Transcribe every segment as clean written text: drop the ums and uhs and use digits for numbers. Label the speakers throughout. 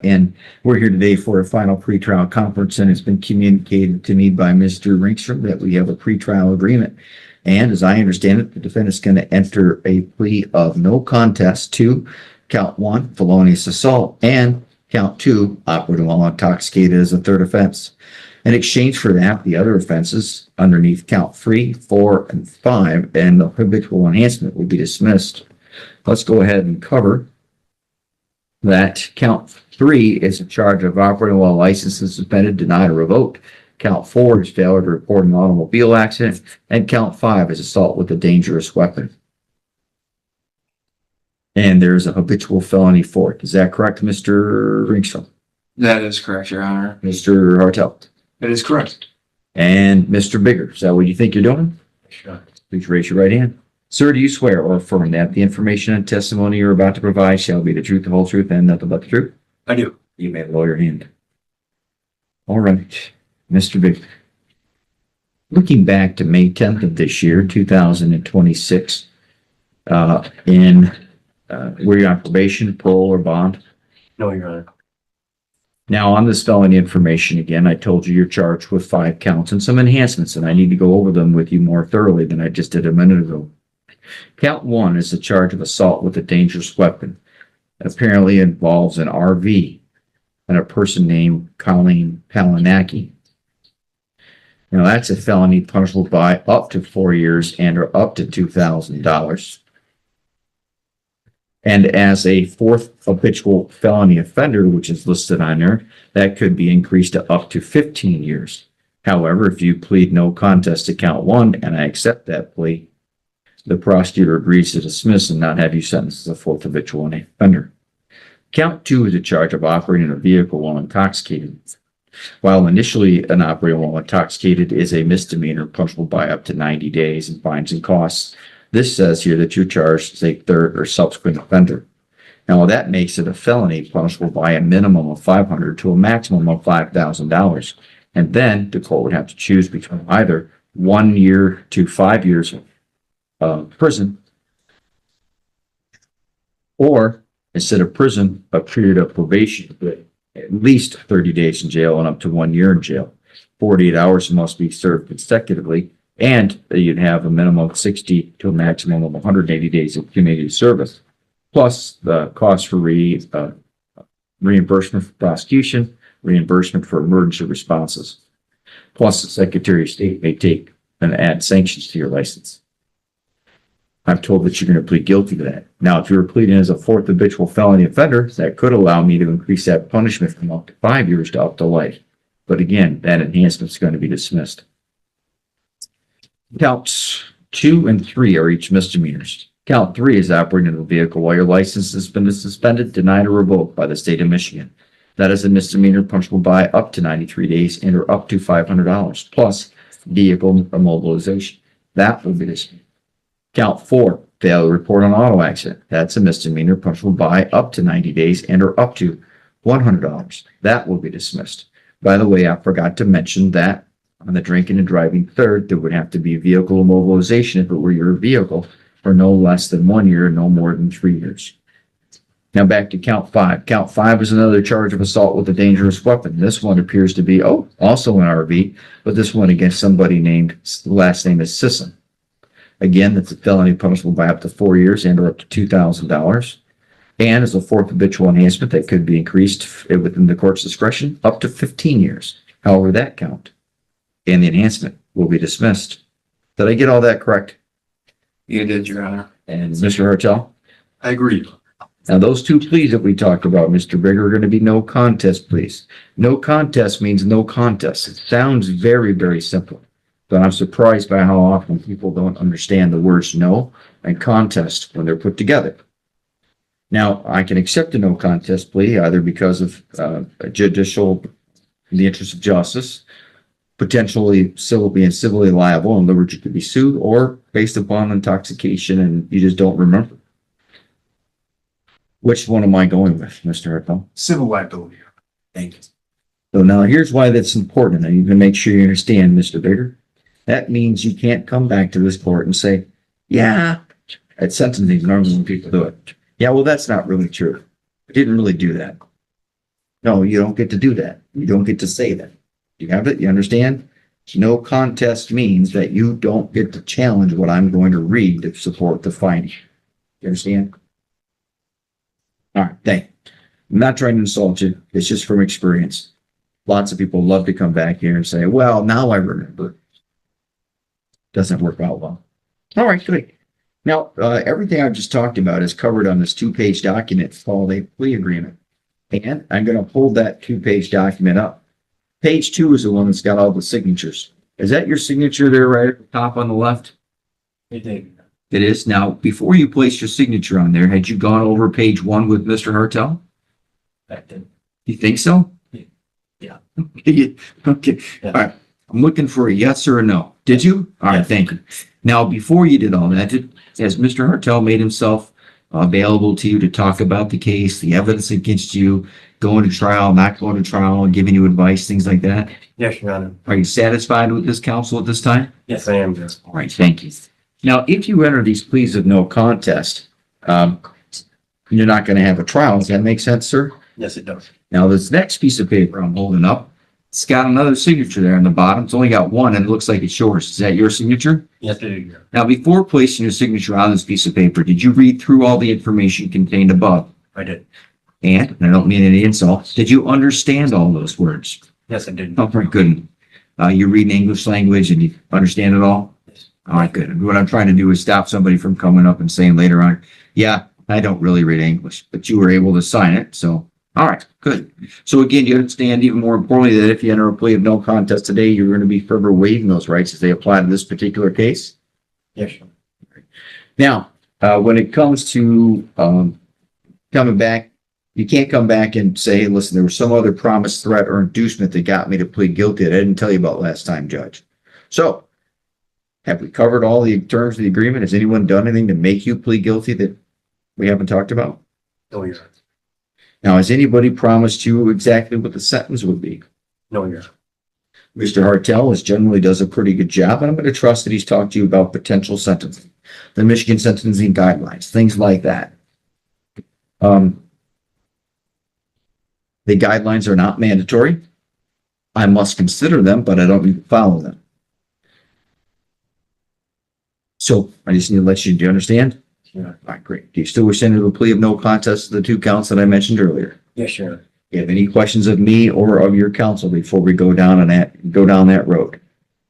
Speaker 1: And we're here today for a final pretrial conference, and it's been communicated to me by Mr. Ringstrom that we have a pretrial agreement. And as I understand it, the defendant's going to enter a plea of no contest to count 1, felonious assault, and count 2, operating while intoxicated as a third offense. In exchange for that, the other offenses underneath count 3, 4, and 5, and the habitual enhancement will be dismissed. Let's go ahead and cover that. Count 3 is a charge of operating while license is suspended, denied, or revoked. Count 4 is failure to report an automobile accident, and count 5 is assault with a dangerous weapon. And there's a habitual felony fourth. Is that correct, Mr. Ringstrom?
Speaker 2: That is correct, Your Honor.
Speaker 1: Mr. Hartel?
Speaker 2: That is correct.
Speaker 1: And Mr. Bigger, is that what you think you're doing?
Speaker 2: Sure.
Speaker 1: Please raise your right hand. Sir, do you swear or affirm that the information and testimony you're about to provide shall be the truth, the whole truth, and nothing but the truth?
Speaker 2: I do.
Speaker 1: You may lower your hand. All right, Mr. Bigger. Looking back to May 10th of this year, 2026, were you on probation, parole, or bond?
Speaker 2: No, Your Honor.
Speaker 1: Now, on this felony information, again, I told you you're charged with 5 counts and some enhancements, and I need to go over them with you more thoroughly than I just did a minute ago. Count 1 is the charge of assault with a dangerous weapon. It apparently involves an RV and a person named Colleen Palinaki. Now, that's a felony punishable by up to 4 years and or up to $2,000. And as a fourth habitual felony offender, which is listed on there, that could be increased to up to 15 years. However, if you plead no contest to count 1, and I accept that plea, the prosecutor agrees to dismiss and not have you sentenced as a fourth habitual offender. Count 2 is a charge of operating a vehicle while intoxicated. While initially an operating while intoxicated is a misdemeanor punishable by up to 90 days in fines and costs, this says here that you're charged as a third or subsequent offender. Now, that makes it a felony punishable by a minimum of $500 to a maximum of $5,000. And then the court would have to choose between either 1 year to 5 years of prison, or instead of prison, a period of probation with at least 30 days in jail and up to 1 year in jail. 48 hours must be served consecutively, and you'd have a minimum of 60 to a maximum of 180 days of community service, plus the cost for reimbursement for prosecution, reimbursement for emergency responses. Plus, the Secretary of State may take and add sanctions to your license. I'm told that you're going to plead guilty to that. Now, if you're pleading as a fourth habitual felony offender, that could allow me to increase that punishment from up to 5 years to up to life. But again, that enhancement is going to be dismissed. Counts 2 and 3 are each misdemeanors. Count 3 is operating a vehicle while your license has been suspended, denied, or revoked by the state of Michigan. That is a misdemeanor punishable by up to 93 days and or up to $500, plus vehicle immobilization. That will be dismissed. Count 4, failure to report an auto accident. That's a misdemeanor punishable by up to 90 days and or up to $100. That will be dismissed. By the way, I forgot to mention that on the drinking and driving third, there would have to be vehicle immobilization if it were your vehicle for no less than 1 year and no more than 3 years. Now back to count 5. Count 5 is another charge of assault with a dangerous weapon. This one appears to be, also an RV, but this one against somebody named, the last name is Sisson. Again, that's a felony punishable by up to 4 years and or up to $2,000. And as a fourth habitual enhancement that could be increased within the court's discretion up to 15 years. However, that count and the enhancement will be dismissed. Did I get all that correct?
Speaker 2: You did, Your Honor.
Speaker 1: And Mr. Hartel?
Speaker 2: I agree.
Speaker 1: Now, those 2 pleas that we talked about, Mr. Bigger, are going to be no contest pleas. No contest means no contest. It sounds very, very simple. But I'm surprised by how often people don't understand the words no and contest when they're put together. Now, I can accept a no contest plea either because of in the interest of justice, potentially being civilly liable and liberty to be sued, or based upon intoxication and you just don't remember. Which one am I going with, Mr. Hartel?
Speaker 2: Civil liability.
Speaker 1: Thank you. So now here's why that's important. I need to make sure you understand, Mr. Bigger. That means you can't come back to this court and say, yeah, at sentencing, normally when people do it. Yeah, well, that's not really true. I didn't really do that. No, you don't get to do that. You don't get to say that. You have it? You understand? No contest means that you don't get to challenge what I'm going to read to support the finding. You understand? All right, thank you. I'm not trying to insult you. It's just from experience. Lots of people love to come back here and say, well, now I remember. Doesn't work out well. All right, good. Now, everything I've just talked about is covered on this two-page document called a plea agreement. And I'm going to hold that two-page document up. Page 2 is the one that's got all the signatures. Is that your signature there right at the top on the left?
Speaker 2: It did.
Speaker 1: It is. Now, before you place your signature on there, had you gone over page 1 with Mr. Hartel?
Speaker 2: I did.
Speaker 1: You think so?
Speaker 2: Yeah.
Speaker 1: Okay.
Speaker 2: Yeah.
Speaker 1: All right. I'm looking for a yes or a no. Did you? All right.
Speaker 2: Yes.
Speaker 1: Thank you. Now, before you did all that, has Mr. Hartel made himself available to you to talk about the case, the evidence against you, going to trial, not going to trial, giving you advice, things like that?
Speaker 2: Yes, Your Honor.
Speaker 1: Are you satisfied with this counsel at this time?
Speaker 2: Yes, I am, Your
Speaker 1: All right. Thank you. Now, if you enter these pleas of no contest, you're not going to have a trial. Does that make sense, sir?
Speaker 2: Yes, it does.
Speaker 1: Now, this next piece of paper I'm holding up, it's got another signature there on the bottom. It's only got one and it looks like it's yours. Is that your signature?
Speaker 2: Yes, it is, Your Honor.
Speaker 1: Now, before placing your signature on this piece of paper, did you read through all the information contained above?
Speaker 2: I did.
Speaker 1: And I don't mean any insults, did you understand all those words?
Speaker 2: Yes, I did.
Speaker 1: Oh, very good. You read in English language and you understand it all?
Speaker 2: Yes.
Speaker 1: All right, good. What I'm trying to do is stop somebody from coming up and saying later on, yeah, I don't really read English, but you were able to sign it. So, all right, good. So again, you understand even more importantly that if you enter a plea of no contest today, you're going to be forever waiving those rights as they apply to this particular case.
Speaker 2: Yes, Your Honor.
Speaker 1: Now, when it comes to coming back, you can't come back and say, hey, listen, there was some other promise, threat, or inducement that got me to plead guilty that I didn't tell you about last time, Judge. So, have we covered all the terms of the agreement? Has anyone done anything to make you plead guilty that we haven't talked about?
Speaker 2: No, Your Honor.
Speaker 1: Now, has anybody promised you exactly what the sentence would be?
Speaker 2: No, Your Honor.
Speaker 1: Mr. Hartel generally does a pretty good job, and I'm going to trust that he's talked to you about potential sentencing, the Michigan sentencing guidelines, things like that. The guidelines are not mandatory. I must consider them, but I don't need to follow them. So I just need to let you, do you understand?
Speaker 2: Yeah.
Speaker 1: All right, great. Do you still wish to enter the plea of no contest to the two counts that I mentioned earlier?
Speaker 2: Yes, Your Honor.
Speaker 1: Do you have any questions of me or of your counsel before we go down that road?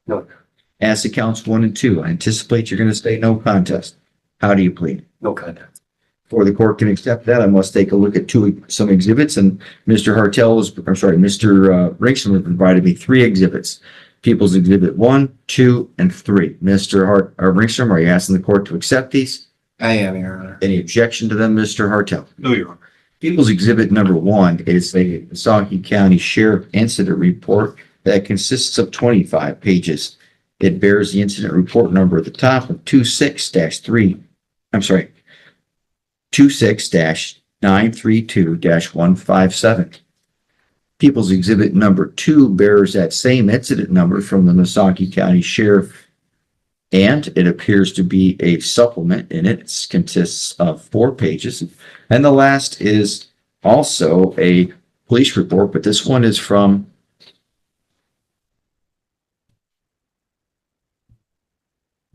Speaker 2: No.
Speaker 1: As to counts 1 and 2, I anticipate you're going to say no contest. How do you plead?
Speaker 2: No contact.
Speaker 1: Before the court can accept that, I must take a look at some exhibits, and Mr. Mr. Ringstrom has provided me 3 exhibits. People's Exhibit 1, 2, and 3. Mr. Ringstrom, are you asking the court to accept these?
Speaker 2: I am, Your Honor.
Speaker 1: Any objection to them, Mr. Hartel?
Speaker 2: No, Your Honor.
Speaker 1: People's Exhibit number 1 is a Missaukee County Sheriff Incident Report that consists of 25 pages. It bears the incident report number at the top of 26-932-157. People's Exhibit number 2 bears that same incident number from the Missaukee County Sheriff, and it appears to be a supplement, and it consists of 4 pages. And the last is also a police report, but this one is from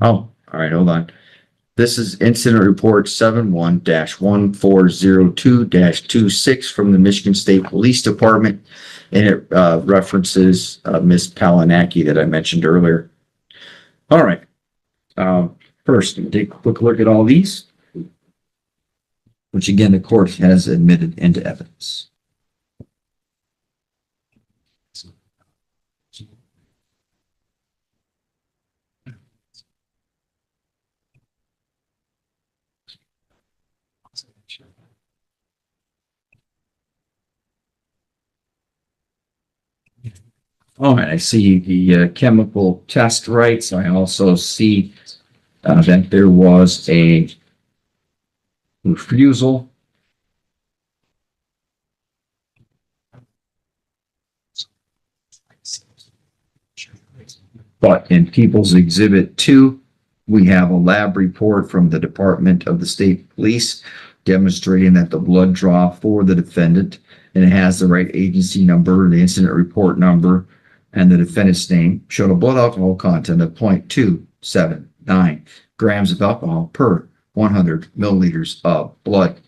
Speaker 1: all right, hold on. This is Incident Report 71-1402-26 from the Michigan State Police Department, and it references Ms. Palinaki that I mentioned earlier. All right. First, take a quick look at all these, which again, the court has admitted into evidence. All right, I see the chemical test rights. I also see that there was a refusal. But in People's Exhibit 2, we have a lab report from the Department of the State Police demonstrating that the blood draw for the defendant and it has the right agency number, the incident report number, and the defendant's name, showed a blood alcohol content of 0.279 grams of alcohol per 100 milliliters of blood.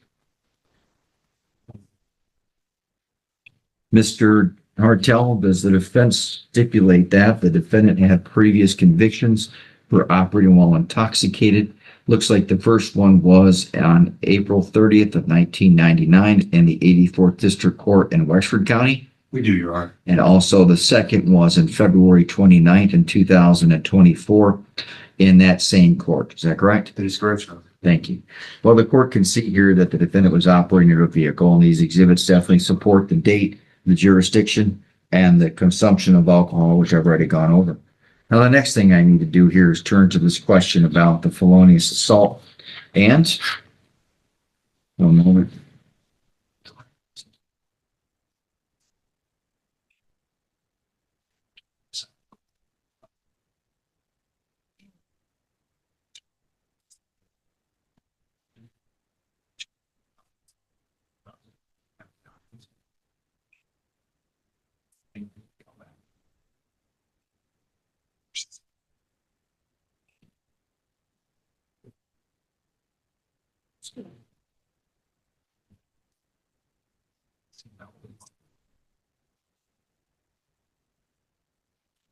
Speaker 1: Mr. Hartel, does the defense stipulate that the defendant had previous convictions for operating while intoxicated? Looks like the first one was on April 30th of 1999 in the 84th District Court in Wexford County.
Speaker 2: We do, Your Honor.
Speaker 1: And also the second was in February 29th in 2024 in that same court. Is that correct?
Speaker 2: That is correct, Your Honor.
Speaker 1: Thank you. Well, the court can see here that the defendant was operating a vehicle, and these exhibits definitely support the date, the jurisdiction, and the consumption of alcohol, which I've already gone over. Now, the next thing I need to do here is turn to this question about the felonious assault. And, one moment.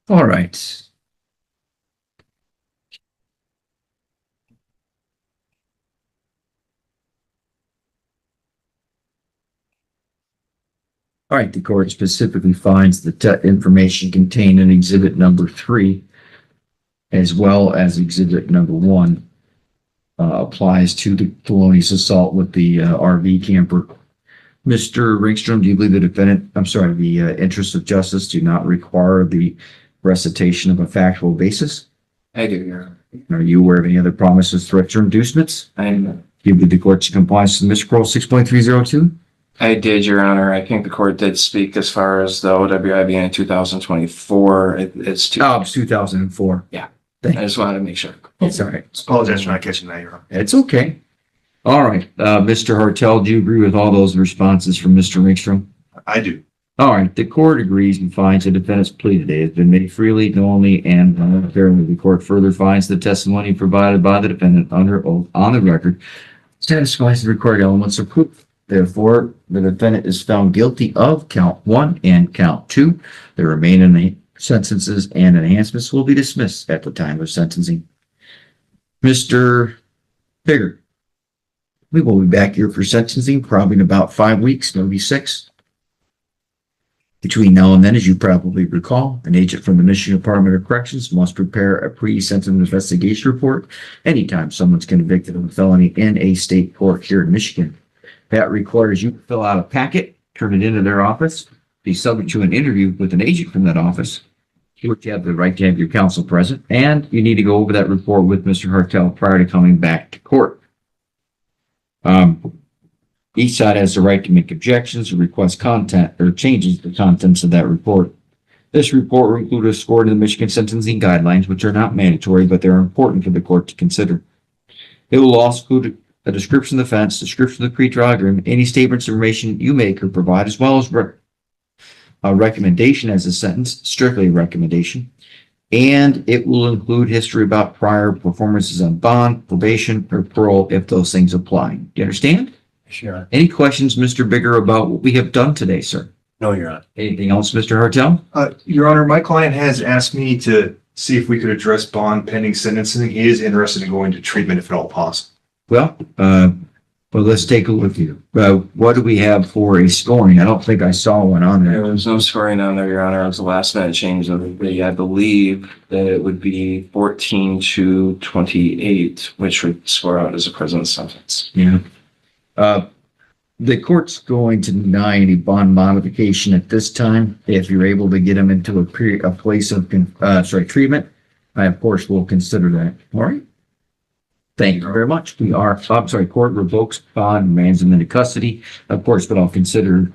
Speaker 1: All right. All right, the court specifically finds that information contained in exhibit number 3, as well as exhibit number 1, applies to the felonious assault with the RV camper. Mr. Ringstrom, do you believe the interests of justice do not require the recitation of a factual basis?
Speaker 2: I do, Your Honor.
Speaker 1: Are you aware of any other promises, threats, or inducements?
Speaker 2: I am.
Speaker 1: Do you believe the court's compliance to Miscroll 6.302?
Speaker 3: I did, Your Honor. I think the court did speak as far as the OWIB in 2024. It's too.
Speaker 1: Oh, it's 2004.
Speaker 3: Yeah.
Speaker 1: I
Speaker 3: just wanted to make sure.
Speaker 1: It's all right.
Speaker 2: Apologize for not catching that, Your Honor.
Speaker 1: It's okay. All right. Mr. Hartel, do you agree with all those responses from Mr. Ringstrom?
Speaker 2: I do.
Speaker 1: All right. The court agrees and finds the defendant's plea today has been made freely, knowingly, and voluntarily. The court further finds the testimony provided by the defendant under oath on the record satisfies the required elements of proof. Therefore, the defendant is found guilty of count 1 and count 2. The remaining sentences and enhancements will be dismissed at the time of sentencing. Mr. Bigger, we will be back here for sentencing probably in about 5 weeks, maybe 6. Between now and then, as you probably recall, an agent from the Michigan Department of Corrections must prepare a pre-sentence investigation report anytime someone's convicted of a felony in a state court here in Michigan. That requires you to fill out a packet, turn it into their office, be subject to an interview with an agent from that office, which you have the right to have your counsel present, and you need to go over that report with Mr. Hartel prior to coming back to court. Each side has the right to make objections or request content or changes to the contents of that report. This report will include a score to the Michigan sentencing guidelines, which are not mandatory, but they're important for the court to consider. It will also include a description of the offense, description of the pretrial agreement, any statements or information you make or provide, as well as a recommendation as a sentence, strictly a recommendation. And it will include history about prior performances on bond, probation, or parole if those things apply. Do you understand?
Speaker 2: Sure.
Speaker 1: Any questions, Mr. Bigger, about what we have done today, sir?
Speaker 2: No, Your Honor.
Speaker 1: Anything else, Mr. Hartel?
Speaker 4: Your Honor, my client has asked me to see if we could address bond pending sentencing. He is interested in going to treatment if at all possible.
Speaker 1: Well, let's take a look here. What do we have for a scoring? I don't think I saw one on
Speaker 3: There
Speaker 1: there.
Speaker 3: was no scoring on there, Your Honor. It was the last minute change of the, I believe that it would be 14 to 28, which would score out as a prison sentence.
Speaker 1: Yeah. The court's going to deny any bond modification at this time. If you're able to get them into a place of treatment, I of course will consider that. All right. Thank you very much. Court revokes bond, remands them into custody, of course, but I'll consider